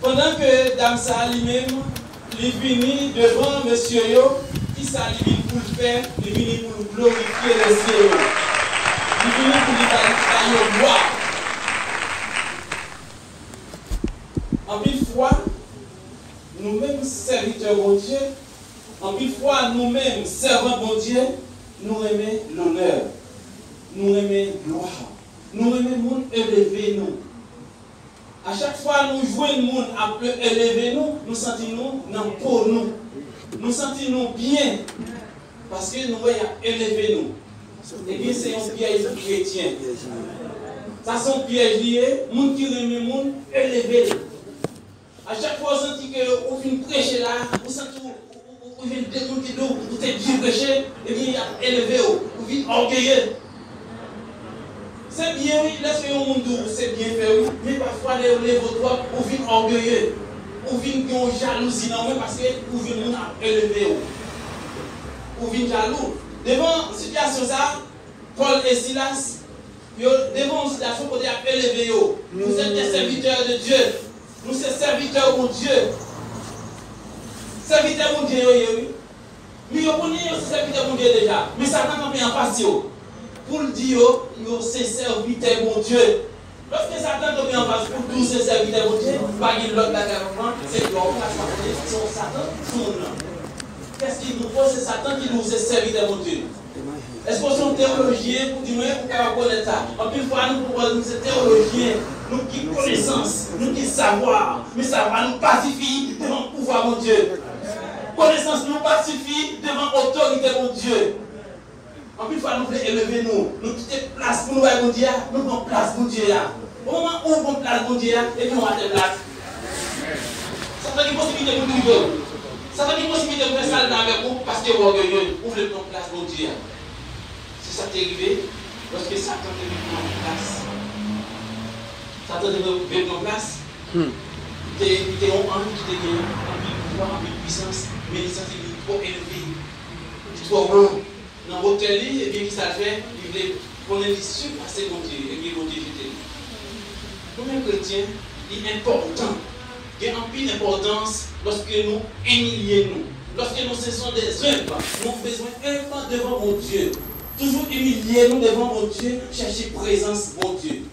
Pendant que Dame ça lui-même, il vient devant monsieur yo, qui ça lui pour le faire, il vient pour glorifier le ciel. Il vient pour lui faire gloire. En pile fois, nous-mêmes serviteurs de Dieu, en pile fois, nous-mêmes servants de Dieu, nous aimons l'honneur, nous aimons gloire, nous aimons le monde élever nous. À chaque fois nous jouons le monde à élever nous, nous sentons dans pour nous. Nous sentons bien parce que nous voyons élever nous. Et bien c'est un piège chrétien. Ça c'est un piège lié, les gens qui aiment le monde élever. À chaque fois vous sentez que vous venez prêcher là, vous sentez que vous venez démonter d'eau, vous êtes bien prêché, et bien élever, vous venez orgueilleux. C'est bien, oui, laissez un monde c'est bien fait, oui. Mais parfois, les vôtres, vous venez orgueilleux. Vous venez jalousie, non, mais parce que vous venez élever. Vous venez jaloux. Devant une situation, ça, Paul et Silas, devant une situation, vous êtes élevé. Vous êtes des serviteurs de Dieu. Nous sommes serviteurs de Dieu. Serviteurs de Dieu, oui. Mais vous connaissez serviteurs de Dieu déjà. Mais ça n'a pas en face. Pour le dire, c'est serviteur mon Dieu. Lorsque Satan tombe en face pour tous ces serviteurs mon Dieu, pas qu'il l'autre la c'est l'homme qui son Satan, son nom. Qu'est-ce qu'il nous faut? C'est Satan qui nous est serviteur mon Dieu. Est-ce qu'on est théologien pour dire pour qu'on connaisse ça? En plus, nous proposons ces théologiens, nous qui connaissance, nous qui savoir, mais ça va nous pacifier devant le pouvoir mon Dieu. Connaissance nous pacifie devant l'autorité mon Dieu. En plus, nous voulons élever nous quitter place pour nous voir Dieu, nous avons place pour Dieu. Au moment où nous avons place pour Dieu, et puis on a des places. Ça fait une possibilité pour nous. Ça fait une possibilité de faire ça avec vous parce que vous orgueilleux, vous voulez prendre place pour Dieu. C'est ça qui est arrivé lorsque Satan devait prendre place. Satan devait prendre place. Il était un ange qui était en pouvoir, en puissance, mais il s'est trop élevé. Il est trop grand. Dans votre lit, et bien qui ça fait, il voulait qu'on ait surpasser mon Dieu, et bien mon Dieu j'étais. Pour les chrétiens, il est important, il y a une pile d'importance lorsque nous humilions, lorsque nous cessons des œuvres, nous avons besoin d'un pas devant mon Dieu. Toujours humilier nous devant mon Dieu, chercher présence mon Dieu.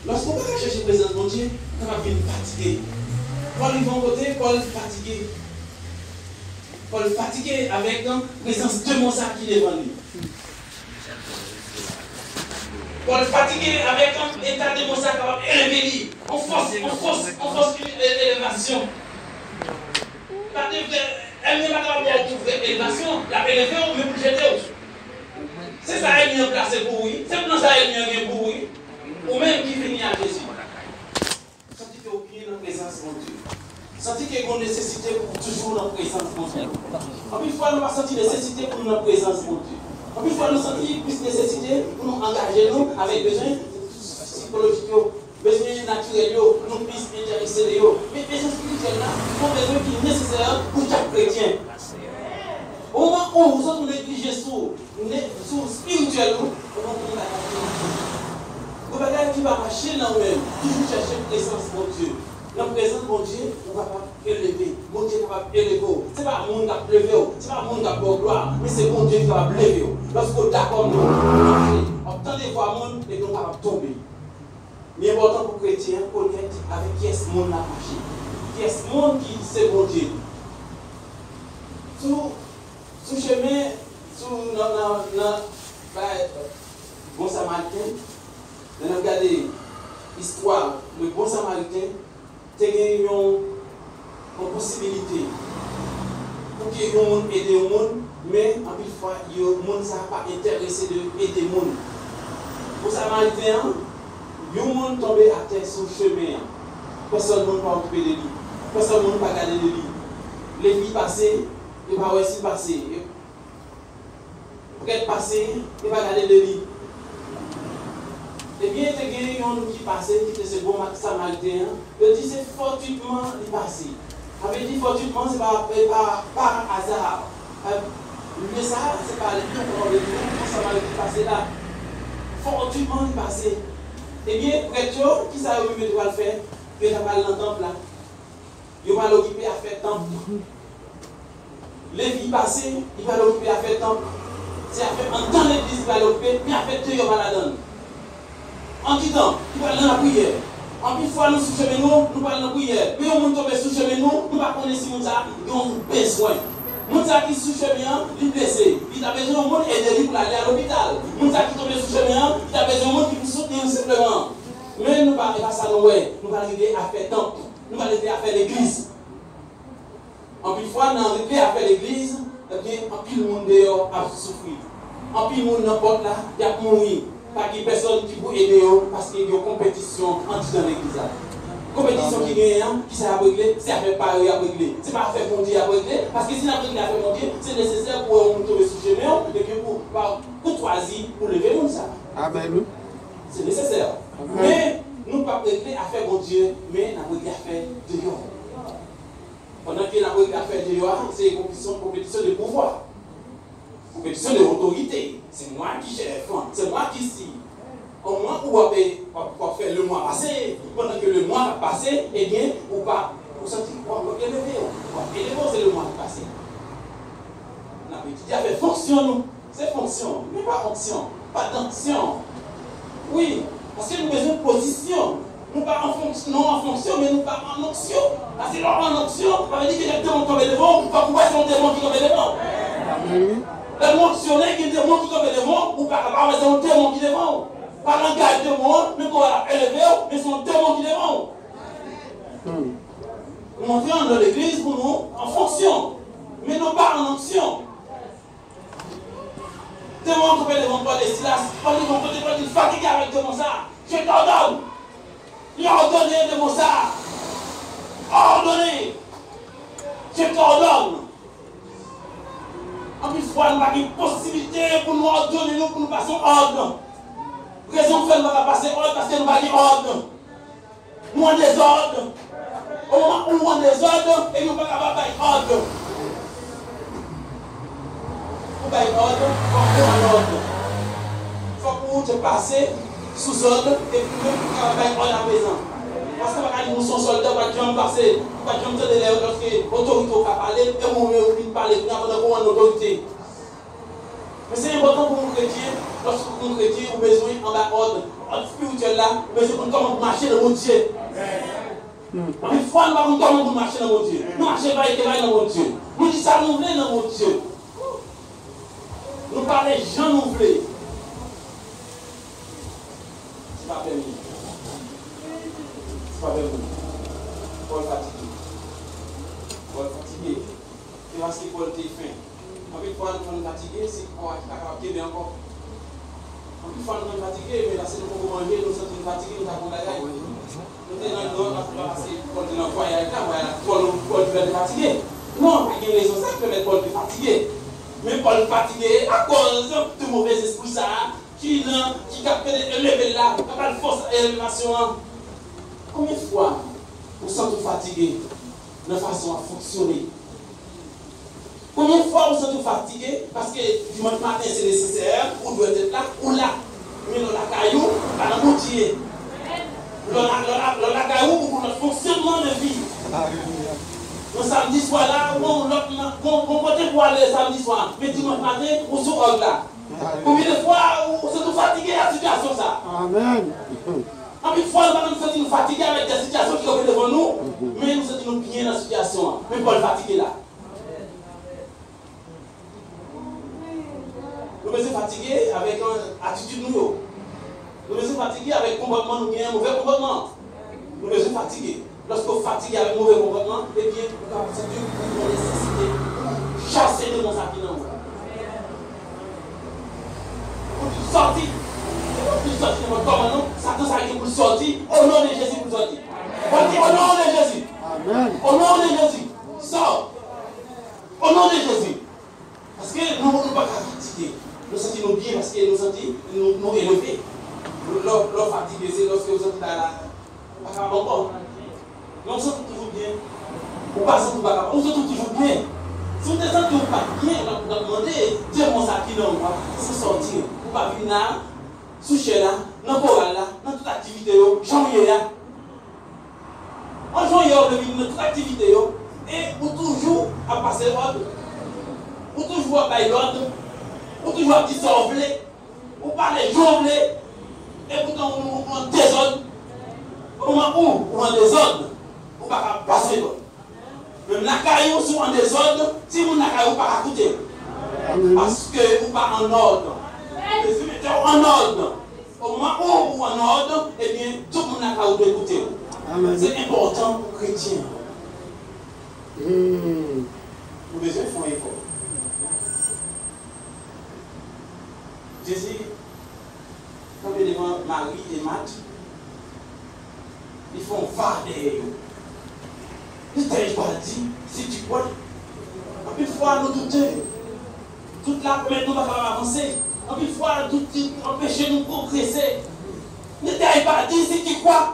Lorsqu'on va chercher présence mon Dieu, on va venir fatigué. Paul il va en côté, Paul fatigué. Paul fatigué avec la présence de mon sac qui est devant lui. Paul fatigué avec un état de mon sac capable d'élever lui. On force l'élévation. Elle n'est pas capable de trouver l'élévation. La élever, on veut plus jeter. C'est ça elle est placée pour oui. C'est pour ça elle est pour oui. Ou même qui finit à Jésus. Senti que vous oubliez la présence de mon Dieu. Senti qu'il y a une nécessité pour toujours dans la présence de Dieu. En plus, il faut nous sentir nécessité pour la présence de Dieu. En plus, il faut nous sentir plus nécessité pour nous engager nous avec besoin psychologiques, besoin naturels, nous puissions intéresser. Mais besoin spirituel là, sont besoin qui est nécessaire pour chaque chrétien. Au moment où vous êtes négligés sur spirituel, vous ne qui va marcher dans nous-mêmes, toujours chercher la présence de Dieu. La présence de mon Dieu, on va pas élever. Mon Dieu va élever. Ce n'est pas le monde qui va lever, ce n'est pas le monde qui va gloire, mais c'est mon Dieu qui va lever. Lorsque vous êtes d'accord, nous marcher. Entendez voir le monde et nous va tomber. Mais important pour les chrétiens connaître avec qui est ce monde qui a marché. Qui est ce monde qui c'est mon Dieu. Sous chemin, sous bon samaritain, nous avons regardé l'histoire, le bon samaritain. C'est une possibilité pour que les gens aident le monde, mais en plus fois, le monde ne pas intéressé de aider le monde. Pour Samaritain, le monde tombé à terre sur le chemin. Personne ne va occuper de lui. Personne ne va garder de lui. Les vies passées, il va aussi passer. Pour être passé, il va garder de lui. Et bien, il y a des gens qui passaient, qui étaient ce bon samaritain, ils disent c'est fortuitement il passé. Avait dit fortuitement, ce n'est pas par hasard. Mais ça, ce n'est pas le bon samaritain passé là. Fortuitement il passé. Eh bien, prêtre, qui ça lui doit le faire? que tu as parlé dans le temple là. Il va l'occuper à faire temple. Les vies passées, il va l'occuper à faire temple. C'est à faire en temps l'église, il va l'occuper, mais à faire deux, il va la donner. En qui temps, il va dans la prière. En plus, fois nous sous chemin nous parlons de la prière. Mais on tombe sous chemin nous ne pas connaître si nous avons besoin. Nous qui sous chemin, il est blessé. Il a besoin de monde aider pour aller à l'hôpital. Nous qui tombe sous chemin, il a besoin de monde qui peut soutenir simplement. Mais nous ne parlons pas ça, nous allons arriver à faire temple. Nous allons arriver à faire l'église. En plus, fois, nous allons arriver à faire l'église, eh bien, en plus, le monde dehors a souffert. En plus, le monde n'importe là, il y a mourir. Pas qu'il y ait personne qui peut aider parce qu'il y a une compétition entre dans l'église. Compétition qui gagne, qui s'est à régler, c'est à faire pareil à régler. Ce n'est pas à faire mon Dieu à régler, parce que si la règle à faire mon Dieu, c'est nécessaire pour tomber sous le chemin et que pour courtoisie, pour lever mon ça. Amen. C'est nécessaire. Amen. Mais nous ne pouvons pas régler à faire mon Dieu, mais nous avons réglé à faire dehors. Pendant que nous avons réglé à faire dehors, c'est une compétition de pouvoir. Compétition de l'autorité. C'est moi qui chef, c'est moi qui suis. Au moins, on va faire le mois passé. Pendant que le mois a passé, eh bien, on va sentir qu'on va élever. C'est le mois passé. On a étudié à faire fonction, nous. C'est fonction, mais pas onction. Pas d'onction. Oui, parce que nous avons besoin de position. Nous pas en fonction, non en fonction, mais nous pas en onction. Parce que en onction, on va dire que les démons tombent devant, on va pouvoir faire un démon qui tombe devant. Le monde sur les qui démon qui tombe devant, ou pas avoir un démon qui devant. Par un gars de démon, mais qu'on va élever, mais c'est un démon qui devant. Nous entrons dans l'église pour nous en fonction, mais non pas en onction. Démon qui peut devant toi des Silas, quand ils vont côté, quand ils fatiguent avec démon ça, je t'ordonne. Il a ordonné démon ça. Ordonné. Je t'ordonne. En plus, il n'y a pas une possibilité pour nous ordonner, pour nous passer ordre. Raison fait, nous ne pas passer ordre parce que nous n'avons pas ordre. Nous avons des ordres. Au moment où nous avons des ordres, et nous ne pouvons pas faire ordre. Pour faire ordre, il faut faire ordre. Il faut que vous te passez sous ordre et puis nous pouvons faire ordre à présent. Parce que nous sommes soldats, pas de passer, pas de temps de l'air lorsque l'autorité a parlé, et nous ne parler, nous avons une autorité. Mais c'est important pour nous chrétiens, lorsque nous chrétiens, nous avons besoin d'ordre. Ordre spirituel là, nous avons besoin de comment marcher dans mon Dieu. Une fois, nous avons comment marcher dans mon Dieu. Nous marchons pas et dans mon Dieu. Nous disons ça, nous voulons dans mon Dieu. Nous parlons gens nous voulons. C'est pas permis. C'est pas permis. Paul fatigué. Paul fatigué. C'est parce que Paul était faim. En plus, Paul est fatigué, c'est qu'on va capable de encore. En plus, Paul est fatigué, mais là, c'est nous pour manger, nous sommes fatigués, nous avons la gagne. Nous sommes dans le dos, parce que Paul est dans le voyage là, Paul est fatigué. Non, il y a une raison, ça peut mettre Paul est fatigué. Mais Paul est fatigué à cause de mauvais esprit, ça, qui capte le level là, qui a de force élévation. Combien de fois vous sentez fatigué de façon à fonctionner? Combien de fois vous sentez fatigué parce que dimanche matin c'est nécessaire, ou doit être là, ou là. Mais dans la caillou, dans la moitié. Dans la caillou, pour notre fonctionnement de vie. Le samedi soir là, on côté pour aller samedi soir. Mais dimanche matin, on se rend là. Combien de fois vous êtes fatigué à la situation ça? Amen. Combien de fois nous sommes fatigués avec des situations qui sont devant nous, mais nous sommes bien dans la situation. Mais pas fatigué là. Nous sommes fatigués avec une attitude nous. Nous sommes fatigués avec un comportement nous bien, un mauvais comportement. Nous sommes fatigués. Lorsque vous fatiguez avec un mauvais comportement, eh bien, c'est Dieu qui vous nécessité chasser de mon sapin dans vous. Pour tu sortir, pour tu sortir de votre corps, Satan s'arrête pour sortir, au nom de Jésus pour sortir. On dit au nom de Jésus. Amen. Au nom de Jésus. Sors. Au nom de Jésus. Parce que nous ne sommes pas fatigués. Nous sentons bien parce que nous sentons nous élevés. L'eau fatiguée, c'est lorsque vous êtes là. Pas encore. Mais on se sent toujours bien. On passe pour pas. On se sent toujours bien. Si on ne se sent toujours pas bien, on va demander, Dieu mon sac qui l'on va se sortir. On va venir là, sous chez là, dans le chorale là, dans toute activité, janvier là. En jouant notre activité, et pour toujours à passer l'ordre, pour toujours à bailler l'ordre, pour toujours à dissolver, pour parler jongler, et pourtant on en désordre. Au moment où on en désordre, on ne peut pas passer l'ordre. Même la caillou sont en désordre, si vous n'avez pas écouter. Parce que vous pas en ordre. Et si vous mettez en ordre, au moment où vous en ordre, eh bien, tout le monde n'a pas écouter. C'est important pour les chrétiens. Vous besoin de faire un effort. Jésus, quand il est devant Marie et Marthe, ils font farder. Il t'a pas dit, si tu crois, une fois nous douter, toute la promesse nous va avancer, une fois nous empêcher de nous progresser. Ne t'a pas dit, si tu crois.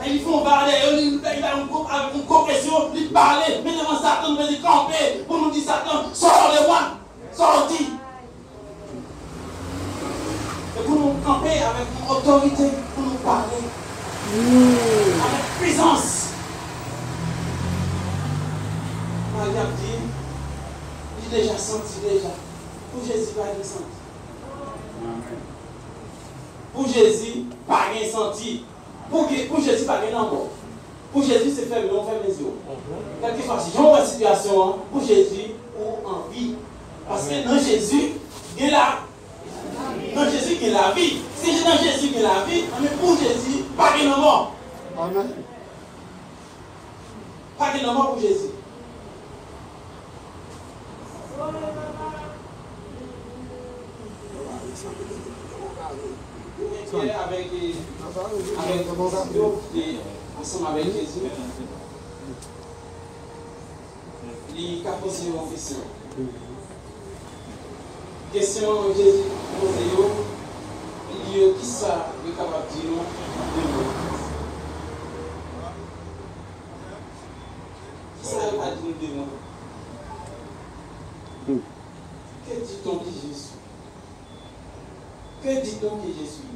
Ils font parler, ils ont une compression, ils parlent, mais devant Satan, nous faisons camper pour nous dire Satan, sors de moi, sortis. Et pour nous camper avec une autorité, pour nous parler, avec puissance. Marie a dit, j'ai déjà senti déjà. Pour Jésus, pas de senti. Pour Jésus, pas de senti. Pour Jésus, pas de encore. Pour Jésus, c'est fermé, on ferme les yeux. Quelque part, si j'ai une situation, pour Jésus, ou en vie. Parce que dans Jésus, il y a la dans Jésus, il y a la vie. Si j'ai dans Jésus, il y a la vie, mais pour Jésus, pas de mort. Amen. Pas de mort pour Jésus. Ensemble avec Jésus, il a posé une question. Question Jésus posée, il dit qui ça est capable de dire qui ça est capable de dire de moi? Que dit-on que je suis? Que dit-on que je suis?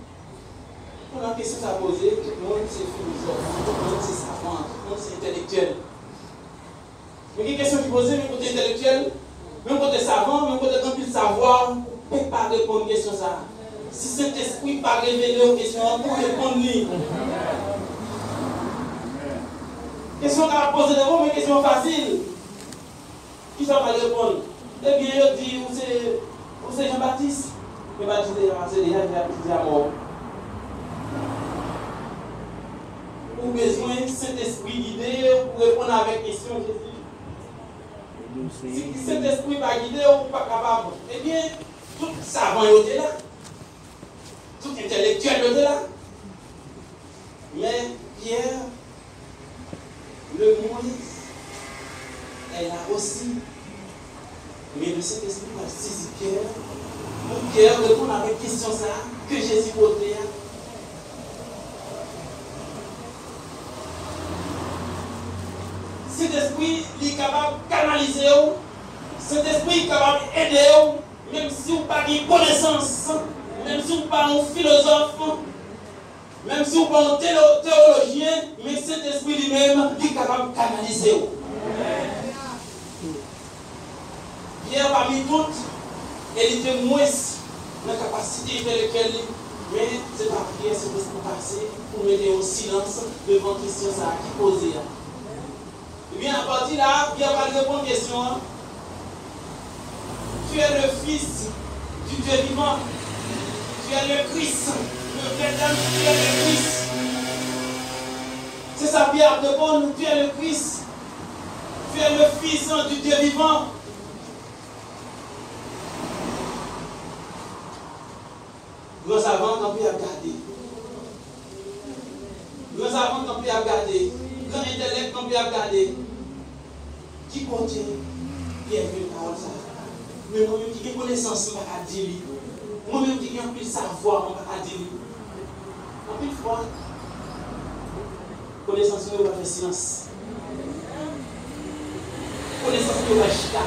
Pour la question à poser, tout le monde c'est philosophe, tout le monde c'est savant, tout le monde c'est intellectuel. Mais il y a des questions qui posent, même côté intellectuel, même côté savant, même côté rempli de savoir, on ne peut pas répondre à une question ça. Si cet esprit pas révélé aux questions, pour répondre lui. Question qu'on a posée devant, mais question facile. Qui ça va répondre? Eh bien, il dit, où c'est Jean-Baptiste? Mais c'est déjà baptisé à mort. Ou besoin de cet esprit guidé pour répondre avec question Jésus. Si cet esprit n'est pas guidé ou pas capable, eh bien, tout savant est là, tout intellectuel est là. Mais Pierre, le Moïse, est là aussi. Mais le Saint-Esprit va saisir Pierre. Pour Pierre répondre avec question ça que Jésus posait. Cet esprit est capable de canaliser, cet esprit est capable d'aider, même si vous n'avez pas de connaissance, même si vous n'êtes pas un philosophe, même si vous n'êtes pas un théologien, mais cet esprit lui-même est capable de canaliser. Pierre, parmi toutes, il était moins dans la capacité intellectuelle, mais c'est pas prière, c'est pour passer, pour mettre au silence devant la question qui posait. Et bien, à partir de là, Pierre va répondre à une question. Tu es le Fils du Dieu vivant. Tu es le Christ. Le véritable, tu es le Christ. C'est ça, Pierre répond. Tu es le Christ. Tu es le Fils du Dieu vivant. Nous avons quand Pierre a gardé. Nous avons quand Pierre a gardé. Grand intellect quand Pierre a gardé. Qui contient Pierre une parole ça. Mais moi-même qui ai connaissance, je ne vais pas dire. Moi-même qui ai un peu de savoir, je ne vais pas dire. En plus, fois, connaissance, je vais faire silence. Connaissance, je vais faire chita.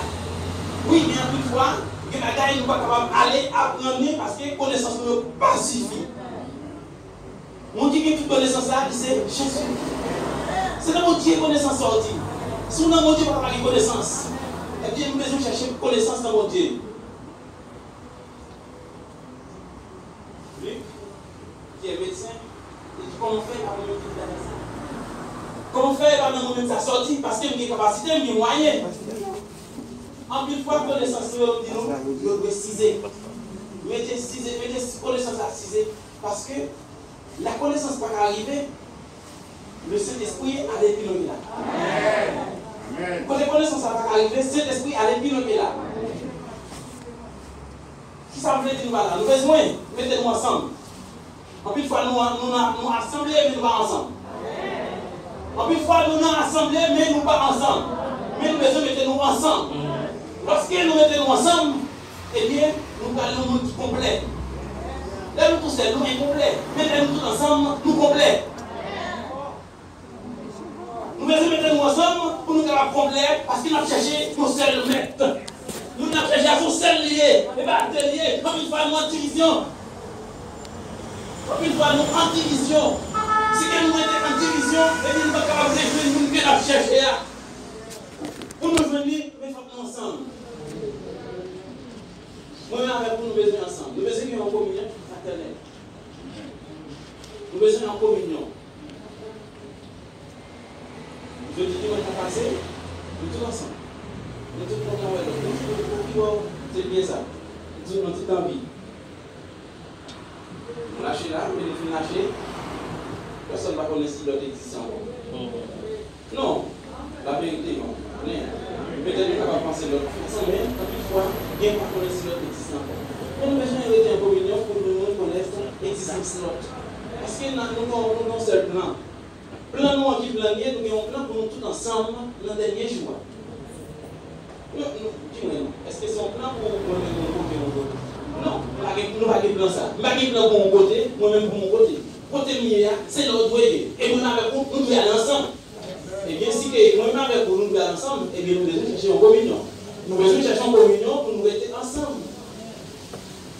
Oui, mais en plus, fois, il y a des gens qui ne sont pas capables d'aller apprendre parce que connaissance ne pas suffit. Mon Dieu qui a toute connaissance là, c'est Jésus. C'est dans mon Dieu connaissance sortie. Si on a mon Dieu, on n'a pas de connaissance. Et bien, nous devons chercher connaissance dans mon Dieu. Luc, qui est médecin, il dit comment faire pour nous mettre ça. Comment faire pour nous mettre ça sortie parce qu'il y a une capacité, il y a des moyens. En plus, fois connaissance, nous devons ciser. Mettez connaissance à ciser parce que la connaissance n'est pas arrivée. Le Saint-Esprit a des pilons là. Quand la connaissance n'est pas arrivée, le Saint-Esprit a des pilons là. Qui ça veut dire nous là? Nous besoin, mettez-nous ensemble. En plus, fois nous assemblés, mais nous pas ensemble. En plus, fois nous assemblés, mais nous pas ensemble. Mais nous besoin mettre nous ensemble. Lorsque nous mettons ensemble, eh bien, nous parlons un monde complet. Là, nous tous seuls, nous incomplets. Mais là, nous tous ensemble, nous complets. Nous devons mettre nous ensemble pour nous faire complet parce qu'il a cherché nos seuls maîtres. Nous avons cherché à son seul lié. Et bien, lié, comme une fois, nous en division. Comme une fois, nous en division. Si nous mettons en division, et bien, nous ne sommes pas capables de jouer, nous devons chercher. Pour nous venir, mais il faut nous ensemble. Moi-même, avec vous, nous besoin ensemble. Nous besoin qu'il y ait une communion fraternelle. Nous besoin d'une communion. Je dis que nous avons passé, nous tous ensemble. Nous tous ensemble. C'est bien ça. Nous tous notre envie. On lâche là, mais nous finissons lâcher. Personne ne va connaître si l'autre existe encore. Non, la vérité, non. Peut-être qu'on va penser l'autre. Mais toutefois, bien qu'on connaisse l'autre existe encore. On a besoin d'être en communion pour nous connaître l'existence de l'autre. Parce que nous avons un seul plan. Plan nous qui planier, nous avons un plan pour nous tous ensemble dans le dernier jour. Dis-moi, est-ce que c'est un plan pour moi-même de mon côté? Non, nous n'avons pas de plan ça. Nous n'avons pas de plan pour mon côté, moi-même pour mon côté. Côté mien, c'est notre voyer. Et nous avec vous, nous devons aller ensemble. Et bien, si moi-même avec vous, nous devons aller ensemble, et bien nous devons chercher en communion. Nous devons chercher en communion pour nous rester ensemble.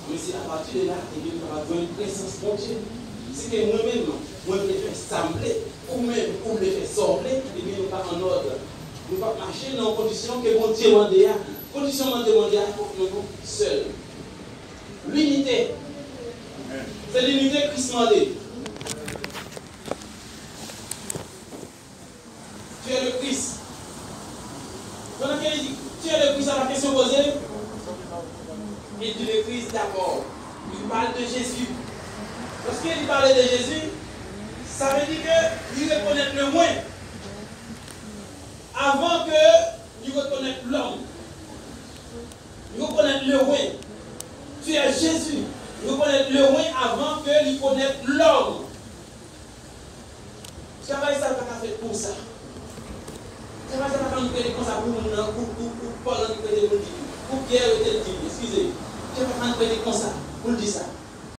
Mais c'est à partir de là, et bien, nous avons une présence de Dieu. C'est que moi-même, moi, je les fais sembler, ou même, ou les fais sortir, et bien, nous pas en ordre. Nous ne pouvons pas marcher dans les conditions que mon Dieu m'a demandé. Condition m'a demandé, il faut que nous seuls. L'unité. C'est l'unité que Christ m'a dit. Tu es le Christ. Pendant qu'il dit, tu es le Christ, à la question posée, il dit le Christ d'abord. Il parle de Jésus. Lorsqu'il parlait de Jésus, ça veut dire qu'il reconnaît le moins. Avant qu'il reconnaisse l'homme. Il reconnaît le moins. Tu es Jésus. Il reconnaît le moins avant qu'il connaisse l'homme. Ce travail, ça n'a pas fait pour ça. Ce travail, ça n'a pas fait comme ça pour Paul, pour Pierre, excusez. Je ne vais pas faire comme ça pour dire ça.